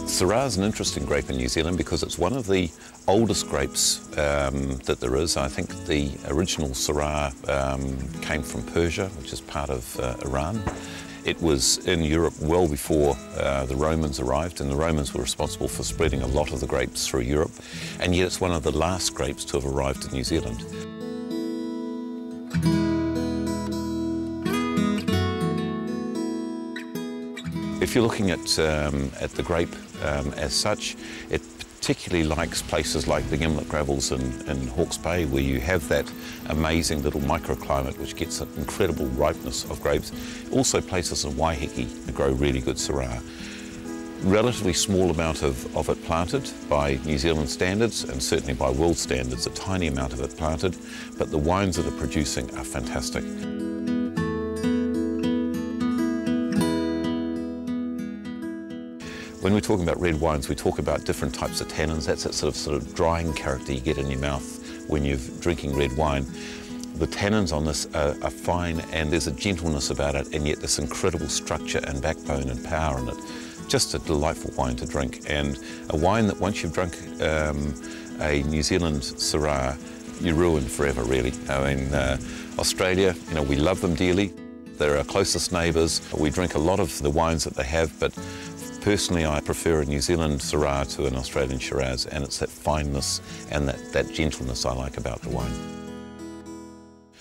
Syrah is an interesting grape in New Zealand because it's one of the oldest grapes that there is. I think the original Syrah came from Persia, which is part of Iran. It was in Europe well before the Romans arrived, and the Romans were responsible for spreading a lot of the grapes through Europe, and yet it's one of the last grapes to have arrived in New Zealand. If you're looking at the grape as such, it particularly likes places like the Gimlet Gravels in Hawke's Bay, where you have that amazing little microclimate which gets an incredible ripeness of grapes. Also places in Waiheke grow really good Syrah. Relatively small amount of it planted by New Zealand standards, and certainly by world standards, a tiny amount of it planted, but the wines that are producing are fantastic. When we're talking about red wines, we talk about different types of tannins. That's that sort of drying character you get in your mouth when you're drinking red wine. The tannins on this are fine, and there's a gentleness about it, and yet this incredible structure and backbone and power in it. Just a delightful wine to drink, and a wine that once you've drunk a New Zealand Syrah, you're ruined forever, really. I mean, Australia, you know, we love them dearly. They're our closest neighbours. We drink a lot of the wines that they have, but personally, I prefer a New Zealand Syrah to an Australian Shiraz, and it's that fineness and that gentleness I like about the wine.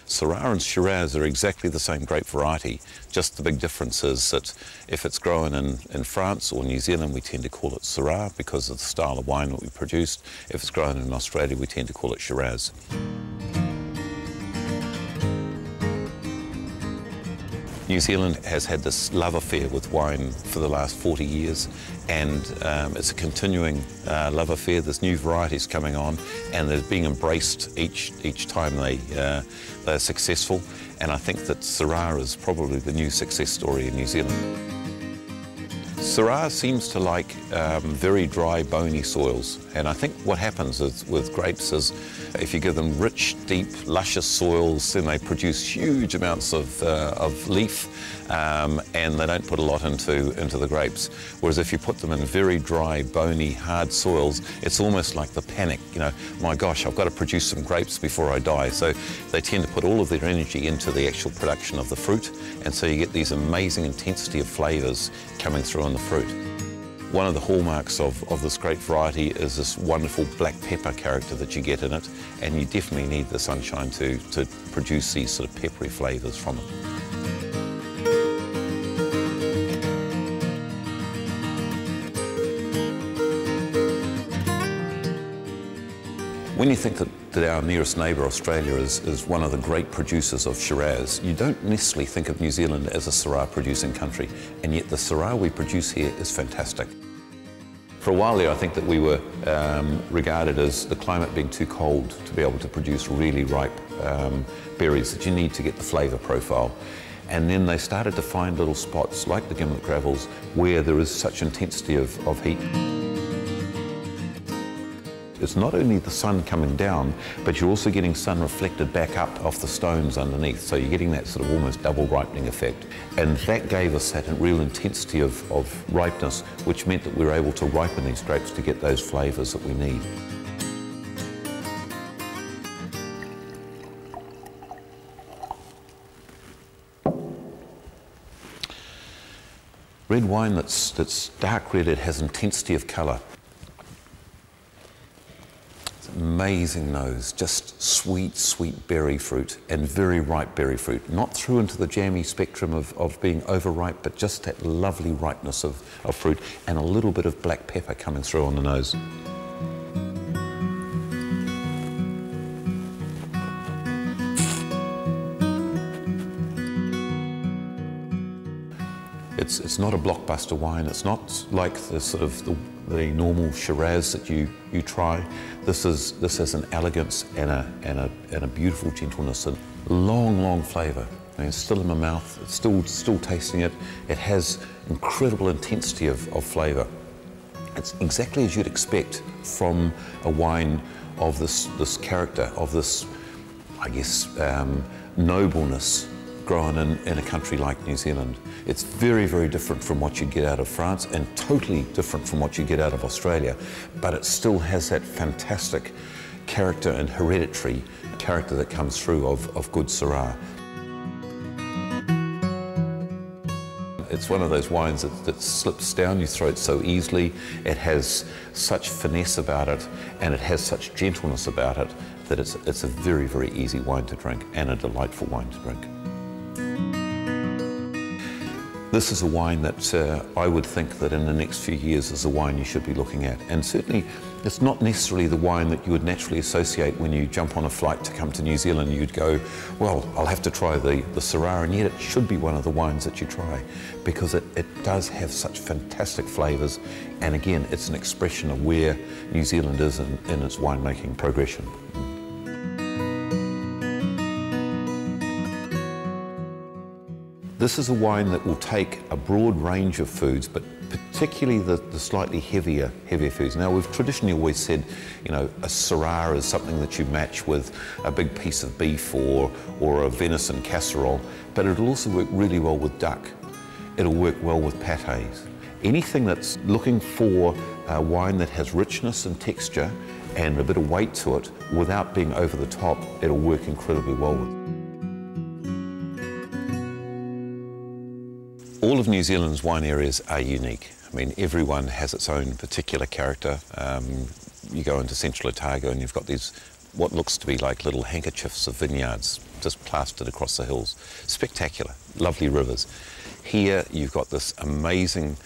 Syrah and Shiraz are exactly the same grape variety, just the big difference is that if it's grown in France or New Zealand, we tend to call it Syrah because of the style of wine that we produce. If it's grown in Australia, we tend to call it Shiraz. New Zealand has had this love affair with wine for the last 40 years, and it's a continuing love affair. There's new varieties coming on, and they're being embraced each time they're successful. And I think that Syrah is probably the new success story in New Zealand. Syrah seems to like very dry, bony soils, and I think what happens with grapes is if you give them rich, deep, luscious soils, then they produce huge amounts of leaf, and they don't put a lot into the grapes. Whereas if you put them in very dry, bony, hard soils, it's almost like the panic, you know, my gosh, I've got to produce some grapes before I die. So they tend to put all of their energy into the actual production of the fruit, and so you get these amazing intensity of flavours coming through in the fruit. One of the hallmarks of this grape variety is this wonderful black pepper character that you get in it, and you definitely need the sunshine to produce these sort of peppery flavours from it. When you think that our nearest neighbour, Australia, is one of the great producers of Shiraz, you don't necessarily think of New Zealand as a Syrah producing country, and yet the Syrah we produce here is fantastic. For a while there, I think that we were regarded as the climate being too cold to be able to produce really ripe berries that you need to get the flavour profile. And then they started to find little spots like the Gimlet Gravels where there is such intensity of heat. It's not only the sun coming down, but you're also getting sun reflected back up off the stones underneath, so you're getting that sort of almost double ripening effect. And that gave us that real intensity of ripeness, which meant that we were able to ripen these grapes to get those flavours that we need. Red wine that's dark red, it has intensity of colour. Amazing nose, just sweet, sweet berry fruit and very ripe berry fruit. Not through into the jammy spectrum of being overripe, but just that lovely ripeness of fruit and a little bit of black pepper coming through on the nose. It's not a blockbuster wine. It's not like the sort of the normal Shiraz that you try. This has an elegance and a beautiful gentleness and long flavour. I mean, it's still in my mouth. It's still tasting it. It has incredible intensity of flavour. It's exactly as you'd expect from a wine of this character, of this, I guess, nobleness grown in a country like New Zealand. It's very, very different from what you get out of France and totally different from what you get out of Australia, but it still has that fantastic character and hereditary character that comes through of good Syrah. It's one of those wines that slips down your throat so easily. It has such finesse about it, and it has such gentleness about it that it's a very, very easy wine to drink and a delightful wine to drink. This is a wine that I would think that in the next few years is a wine you should be looking at. And certainly it's not necessarily the wine that you would naturally associate when you jump on a flight to come to New Zealand. You'd go, well, I'll have to try the Syrah, and yet it should be one of the wines that you try because it does have such fantastic flavours. And again, it's an expression of where New Zealand is in its winemaking progression. This is a wine that will take a broad range of foods, but particularly the slightly heavier foods. Now, we've traditionally always said, you know, a Syrah is something that you match with a big piece of beef or a venison casserole, but it'll also work really well with duck. It'll work well with pâtés. Anything that's looking for a wine that has richness and texture and a bit of weight to it without being over the top, it'll work incredibly well with. All of New Zealand's wine areas are unique. I mean, everyone has its own particular character. You go into Central Otago and you've got these, what looks to be like little handkerchiefs of vineyards just plastered across the hills. Spectacular, lovely rivers. Here you've got this amazing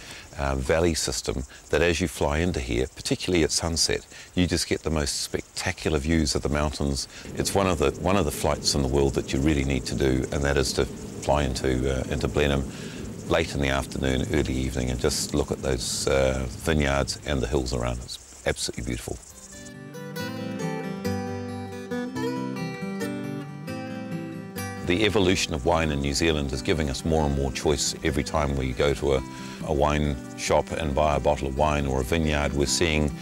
valley system that as you fly into here, particularly at sunset, you just get the most spectacular views of the mountains. It's one of the flights in the world that you really need to do, and that is to fly into Blenheim late in the afternoon, early evening, and just look at those vineyards and the hills around. It's absolutely beautiful. The evolution of wine in New Zealand is giving us more and more choice. Every time we go to a wine shop and buy a bottle of wine or a vineyard, we're seeing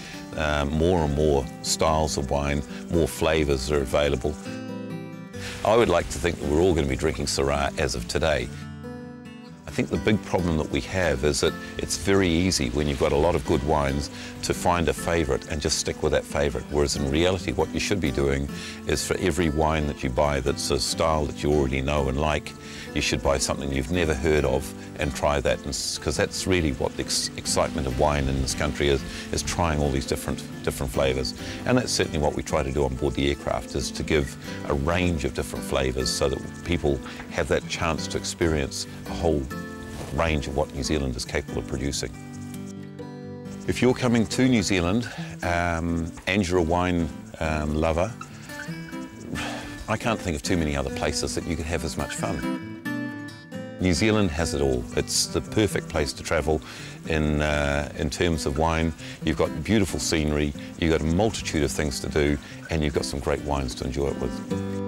more and more styles of wine, more flavours are available. I would like to think that we're all going to be drinking Syrah as of today. I think the big problem that we have is that it's very easy when you've got a lot of good wines to find a favourite and just stick with that favourite, whereas in reality what you should be doing is for every wine that you buy that's a style that you already know and like, you should buy something you've never heard of and try that, because that's really what the excitement of wine in this country is trying all these different flavours. And that's certainly what we try to do on board the aircraft, is to give a range of different flavours so that people have that chance to experience a whole range of what New Zealand is capable of producing. If you're coming to New Zealand and you're a wine lover, I can't think of too many other places that you could have as much fun. New Zealand has it all. It's the perfect place to travel in terms of wine. You've got beautiful scenery, you've got a multitude of things to do, and you've got some great wines to enjoy it with.